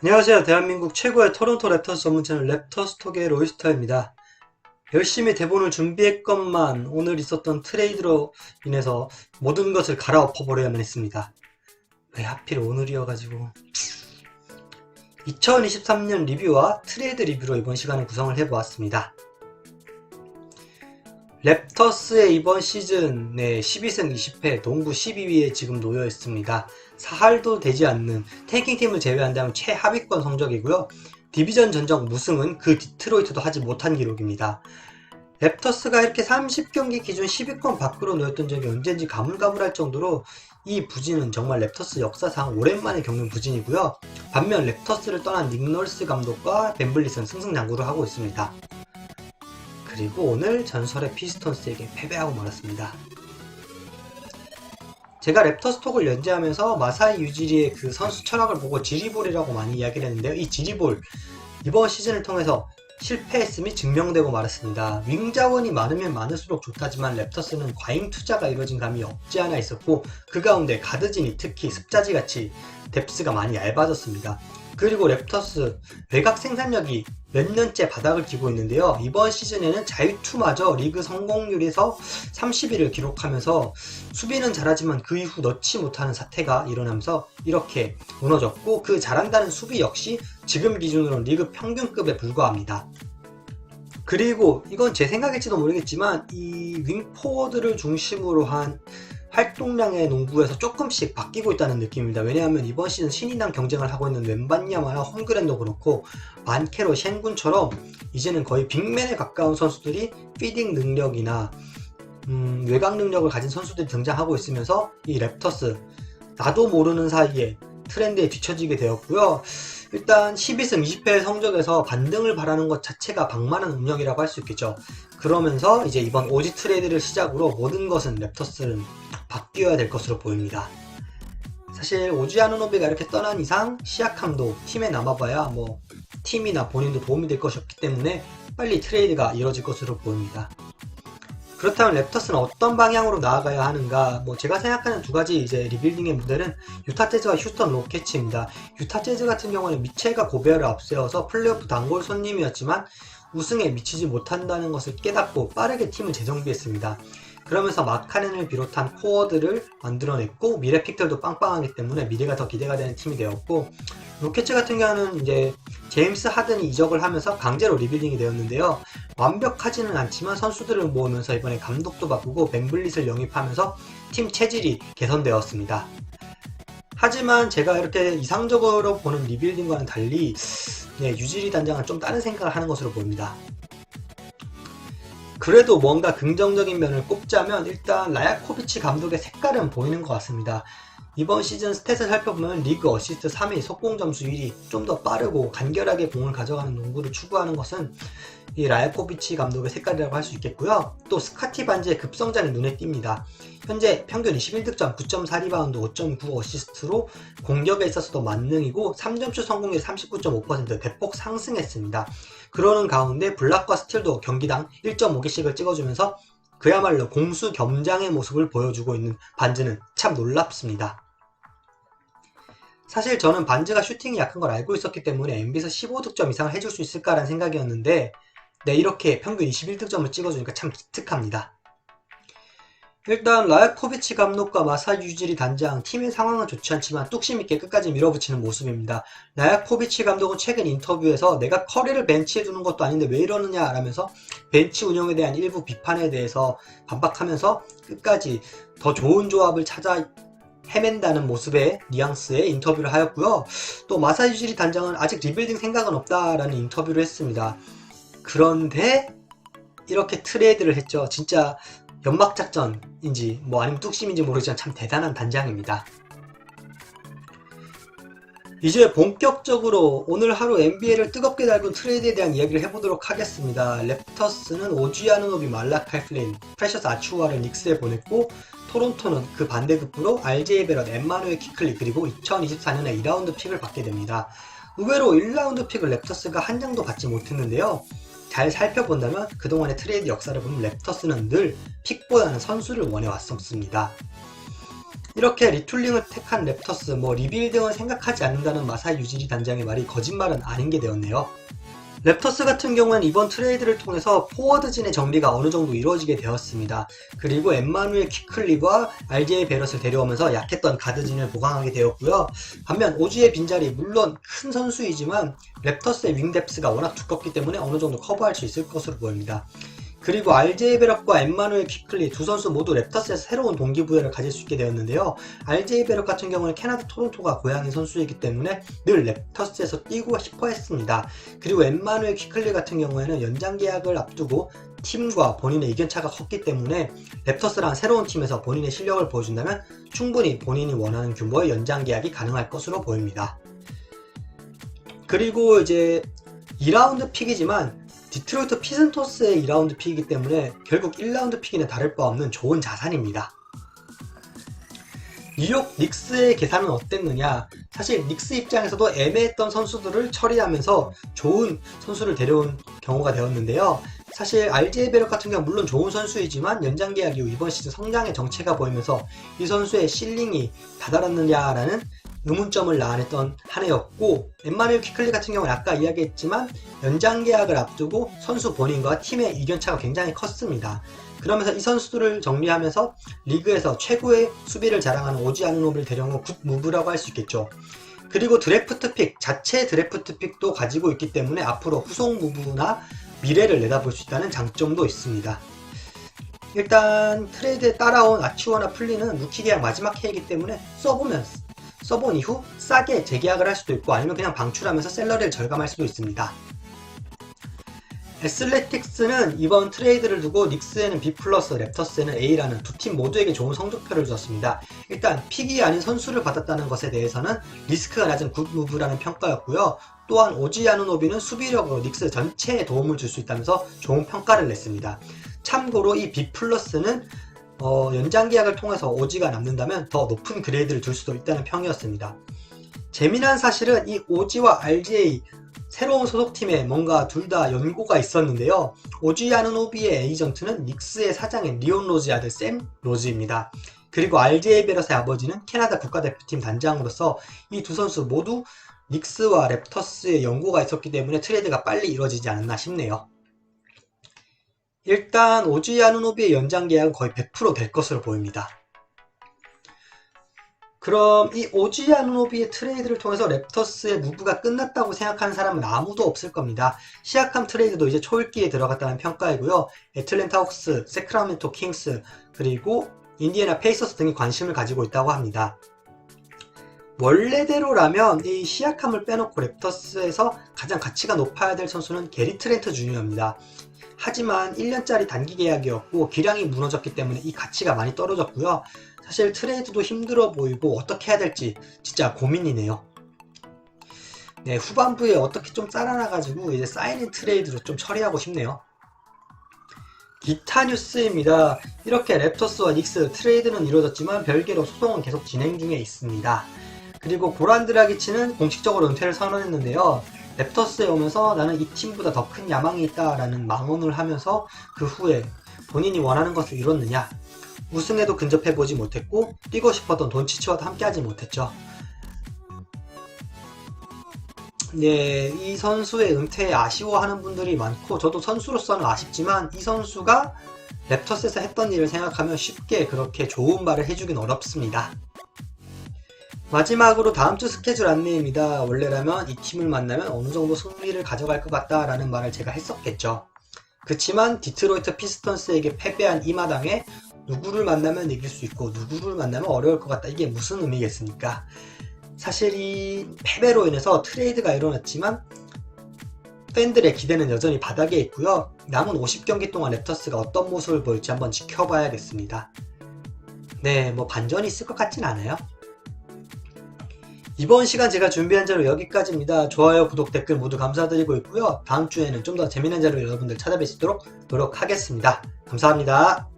안녕하세요. 대한민국 최고의 토론토 랩터스 전문 채널 랩터스톡의 로이스터입니다. 열심히 대본을 준비했건만 오늘 있었던 트레이드로 인해서 모든 것을 갈아엎어버려야만 했습니다. 왜 하필 오늘이어가지고 2023년 리뷰와 트레이드 리뷰로 이번 시간에 구성을 해보았습니다. 랩터스의 이번 시즌 12승 20패 농구 12위에 지금 놓여 있습니다. 4할도 되지 않는 탱킹팀을 제외한다면 최하위권 성적이고요. 디비전 전적 무승은 그 디트로이트도 하지 못한 기록입니다. 랩터스가 이렇게 30경기 기준 10위권 밖으로 놓였던 적이 언젠지 가물가물할 정도로 이 부진은 정말 랩터스 역사상 오랜만에 겪는 부진이고요. 반면 랩터스를 떠난 닉 널스 감독과 벤블릿은 승승장구를 하고 있습니다. 그리고 오늘 전설의 피스톤스에게 패배하고 말았습니다. 제가 랩터스 톡을 연재하면서 마사이 유지리의 그 선수 철학을 보고 지리볼이라고 많이 이야기를 했는데요. 이 지리볼 이번 시즌을 통해서 실패했음이 증명되고 말았습니다. 윙 자원이 많으면 많을수록 좋다지만 랩터스는 과잉 투자가 이루어진 감이 없지 않아 있었고 그 가운데 가드진이 특히 습자지같이 뎁스가 많이 얇아졌습니다. 그리고 랩터스 외곽 생산력이 몇 년째 바닥을 기고 있는데요. 이번 시즌에는 자유투마저 리그 성공률에서 30위를 기록하면서 수비는 잘하지만 그 이후 넣지 못하는 사태가 일어나면서 이렇게 무너졌고 그 잘한다는 수비 역시 지금 기준으로는 리그 평균급에 불과합니다. 그리고 이건 제 생각일지도 모르겠지만 이 윙포워드를 중심으로 한 활동량의 농구에서 조금씩 바뀌고 있다는 느낌입니다. 왜냐하면 이번 시즌 신인왕 경쟁을 하고 있는 웬반야마나 홈그랜도 그렇고 만케로 셴군처럼 이제는 거의 빅맨에 가까운 선수들이 피딩 능력이나 외곽 능력을 가진 선수들이 등장하고 있으면서 이 랩터스 나도 모르는 사이에 트렌드에 뒤처지게 되었고요. 일단 12승 20패의 성적에서 반등을 바라는 것 자체가 방만한 운영이라고 할 수 있겠죠. 그러면서 이제 이번 오지 트레이드를 시작으로 모든 것은 랩터스는 바뀌어야 될 것으로 보입니다. 사실 오지 아누노비가 이렇게 떠난 이상 시아캄도 팀에 남아봐야 뭐 팀이나 본인도 도움이 될 것이 없기 때문에 빨리 트레이드가 이뤄질 것으로 보입니다. 그렇다면 랩터스는 어떤 방향으로 나아가야 하는가? 제가 생각하는 두 가지 이제 리빌딩의 모델은 유타 재즈와 휴스턴 로켓츠입니다. 유타 재즈 같은 경우는 미첼과 고베어를 앞세워서 플레이오프 단골 손님이었지만 우승에 미치지 못한다는 것을 깨닫고 빠르게 팀을 재정비했습니다. 그러면서 마카넨을 비롯한 코어들을 만들어냈고 미래 픽들도 빵빵하기 때문에 미래가 더 기대가 되는 팀이 되었고, 로켓츠 같은 경우는 이제 제임스 하든이 이적을 하면서 강제로 리빌딩이 되었는데요. 완벽하지는 않지만 선수들을 모으면서 이번에 감독도 바꾸고 벤블릿을 영입하면서 팀 체질이 개선되었습니다. 하지만 제가 이렇게 이상적으로 보는 리빌딩과는 달리 유지리 단장은 좀 다른 생각을 하는 것으로 보입니다. 그래도 뭔가 긍정적인 면을 꼽자면 일단 라야코비치 감독의 색깔은 보이는 것 같습니다. 이번 시즌 스탯을 살펴보면 리그 어시스트 3위, 속공 점수 1위, 좀 더 빠르고 간결하게 공을 가져가는 농구를 추구하는 것은 이 라야코비치 감독의 색깔이라고 할 수 있겠고요. 또 스카티 반지의 급성장이 눈에 띕니다. 현재 평균 21득점, 9.4리바운드, 5.9 어시스트로 공격에 있어서도 만능이고 3점슛 성공률 39.5% 대폭 상승했습니다. 그러는 가운데 블락과 스틸도 경기당 1.5개씩을 찍어주면서 그야말로 공수 겸장의 모습을 보여주고 있는 반지는 참 놀랍습니다. 사실 저는 반지가 슈팅이 약한 걸 알고 있었기 때문에 NBA에서 15득점 이상을 해줄 수 있을까라는 생각이었는데 이렇게 평균 21득점을 찍어주니까 참 기특합니다. 일단 라야코비치 감독과 마사이 유지리 단장, 팀의 상황은 좋지 않지만 뚝심 있게 끝까지 밀어붙이는 모습입니다. 라야코비치 감독은 최근 인터뷰에서 내가 커리를 벤치에 두는 것도 아닌데 왜 이러느냐 라면서 벤치 운영에 대한 일부 비판에 대해서 반박하면서 끝까지 더 좋은 조합을 찾아 헤맨다는 모습의 뉘앙스의 인터뷰를 하였고요. 또 마사이 유지리 단장은 아직 리빌딩 생각은 없다라는 인터뷰를 했습니다. 그런데 이렇게 트레이드를 했죠. 진짜 연막작전인지 아니면 뚝심인지 모르지만 참 대단한 단장입니다. 이제 본격적으로 오늘 하루 NBA를 뜨겁게 달군 트레이드에 대한 이야기를 해보도록 하겠습니다. 랩터스는 오지 아누노비, 말라칼 플린, 프레셔스 아추아를 닉스에 보냈고 토론토는 그 반대급부로 RJ 베럿, 엠마누엘 키클리 그리고 2024년에 2라운드 픽을 받게 됩니다. 의외로 1라운드 픽을 랩터스가 한 장도 받지 못했는데요. 잘 살펴본다면 그동안의 트레이드 역사를 보면 랩터스는 늘 픽보다는 선수를 원해왔었습니다. 이렇게 리툴링을 택한 랩터스, 리빌딩은 생각하지 않는다는 마사이 유지리 단장의 말이 거짓말은 아닌 게 되었네요. 랩터스 같은 경우는 이번 트레이드를 통해서 포워드진의 정리가 어느 정도 이루어지게 되었습니다. 그리고 엠마누엘 퀴클리와 RJ 베럿을 데려오면서 약했던 가드진을 보강하게 되었고요. 반면 오지의 빈자리, 물론 큰 선수이지만 랩터스의 윙뎁스가 워낙 두껍기 때문에 어느 정도 커버할 수 있을 것으로 보입니다. 그리고 RJ 베럿과 엠마누엘 퀴클리 두 선수 모두 랩터스에서 새로운 동기부여를 가질 수 있게 되었는데요. RJ 베럿 같은 경우는 캐나다 토론토가 고향인 선수이기 때문에 늘 랩터스에서 뛰고 싶어 했습니다. 그리고 엠마누엘 퀴클리 같은 경우에는 연장 계약을 앞두고 팀과 본인의 의견차가 컸기 때문에 랩터스랑 새로운 팀에서 본인의 실력을 보여준다면 충분히 본인이 원하는 규모의 연장 계약이 가능할 것으로 보입니다. 그리고 이제 2라운드 픽이지만 디트로이트 피슨토스의 2라운드 픽이기 때문에 결국 1라운드 픽이나 다를 바 없는 좋은 자산입니다. 뉴욕 닉스의 계산은 어땠느냐? 사실 닉스 입장에서도 애매했던 선수들을 처리하면서 좋은 선수를 데려온 경우가 되었는데요. 사실 RJ 베럿 같은 경우는 물론 좋은 선수이지만 연장 계약 이후 이번 시즌 성장의 정체가 보이면서 이 선수의 실링이 다다랐느냐라는 의문점을 나타냈던 한 해였고, 엠마누엘 퀴클리 같은 경우는 아까 이야기했지만 연장 계약을 앞두고 선수 본인과 팀의 이견차가 굉장히 컸습니다. 그러면서 이 선수들을 정리하면서 리그에서 최고의 수비를 자랑하는 오지 아누노비를 데려온 굿 무브라고 할 수 있겠죠. 그리고 드래프트 픽, 자체 드래프트 픽도 가지고 있기 때문에 앞으로 후속 무브나 미래를 내다볼 수 있다는 장점도 있습니다. 일단 트레이드에 따라온 아치워나 플리는 루키 계약 마지막 해이기 때문에 써본 이후 싸게 재계약을 할 수도 있고 아니면 그냥 방출하면서 셀러리를 절감할 수도 있습니다. 애슬레틱스는 이번 트레이드를 두고 닉스에는 B+, 랩터스에는 A라는 두 팀 모두에게 좋은 성적표를 주었습니다. 일단 픽이 아닌 선수를 받았다는 것에 대해서는 리스크가 낮은 굿 무브라는 평가였고요. 또한 오지 아누노비는 수비력으로 닉스 전체에 도움을 줄 수 있다면서 좋은 평가를 냈습니다. 참고로 이 B+는 연장 계약을 통해서 오지가 남는다면 더 높은 그레이드를 줄 수도 있다는 평이었습니다. 재미난 사실은 이 오지와 RJ 새로운 소속팀에 뭔가 둘 다 연고가 있었는데요. 오지 아누노비의 에이전트는 닉스의 사장인 리온 로즈의 아들 샘 로즈입니다. 그리고 RJ 베럿의 아버지는 캐나다 국가대표팀 단장으로서 이 두 선수 모두 닉스와 랩터스의 연고가 있었기 때문에 트레이드가 빨리 이루어지지 않았나 싶네요. 일단 오지 아누노비의 연장 계약은 거의 100% 될 것으로 보입니다. 그럼 이 오지 아누노비의 트레이드를 통해서 랩터스의 무브가 끝났다고 생각하는 사람은 아무도 없을 겁니다. 시아캄 트레이드도 이제 초읽기에 들어갔다는 평가이고요. 애틀랜타 호크스, 세크라멘토 킹스, 그리고 인디애나 페이서스 등이 관심을 가지고 있다고 합니다. 원래대로라면 이 시아캄을 빼놓고 랩터스에서 가장 가치가 높아야 될 선수는 게리 트렌트 주니어입니다. 하지만 1년짜리 단기 계약이었고 기량이 무너졌기 때문에 이 가치가 많이 떨어졌고요. 사실 트레이드도 힘들어 보이고 어떻게 해야 될지 진짜 고민이네요. 네, 후반부에 어떻게 좀 잘라놔가지고 이제 사인앤 트레이드로 좀 처리하고 싶네요. 기타 뉴스입니다. 이렇게 랩터스와 닉스 트레이드는 이루어졌지만 별개로 소송은 계속 진행 중에 있습니다. 그리고 고란 드라기치는 공식적으로 은퇴를 선언했는데요. 랩터스에 오면서 나는 이 팀보다 더 큰 야망이 있다라는 망언을 하면서 그 후에 본인이 원하는 것을 이뤘느냐, 우승에도 근접해보지 못했고 뛰고 싶었던 돈치치와도 함께하지 못했죠. 네, 이 선수의 은퇴에 아쉬워하는 분들이 많고 저도 선수로서는 아쉽지만 이 선수가 랩터스에서 했던 일을 생각하면 쉽게 그렇게 좋은 말을 해주긴 어렵습니다. 마지막으로 다음주 스케줄 안내입니다. 원래라면 이 팀을 만나면 어느 정도 승리를 가져갈 것 같다라는 말을 제가 했었겠죠. 그치만 디트로이트 피스턴스에게 패배한 이 마당에 누구를 만나면 이길 수 있고 누구를 만나면 어려울 것 같다, 이게 무슨 의미겠습니까? 사실 이 패배로 인해서 트레이드가 일어났지만 팬들의 기대는 여전히 바닥에 있고요. 남은 50경기 동안 랩터스가 어떤 모습을 보일지 한번 지켜봐야겠습니다. 네, 뭐 반전이 있을 것 같진 않아요. 이번 시간 제가 준비한 자료 여기까지입니다. 좋아요, 구독, 댓글 모두 감사드리고 있고요. 다음 주에는 좀 더 재미난 자료 여러분들 찾아뵐 수 있도록 노력하겠습니다. 감사합니다.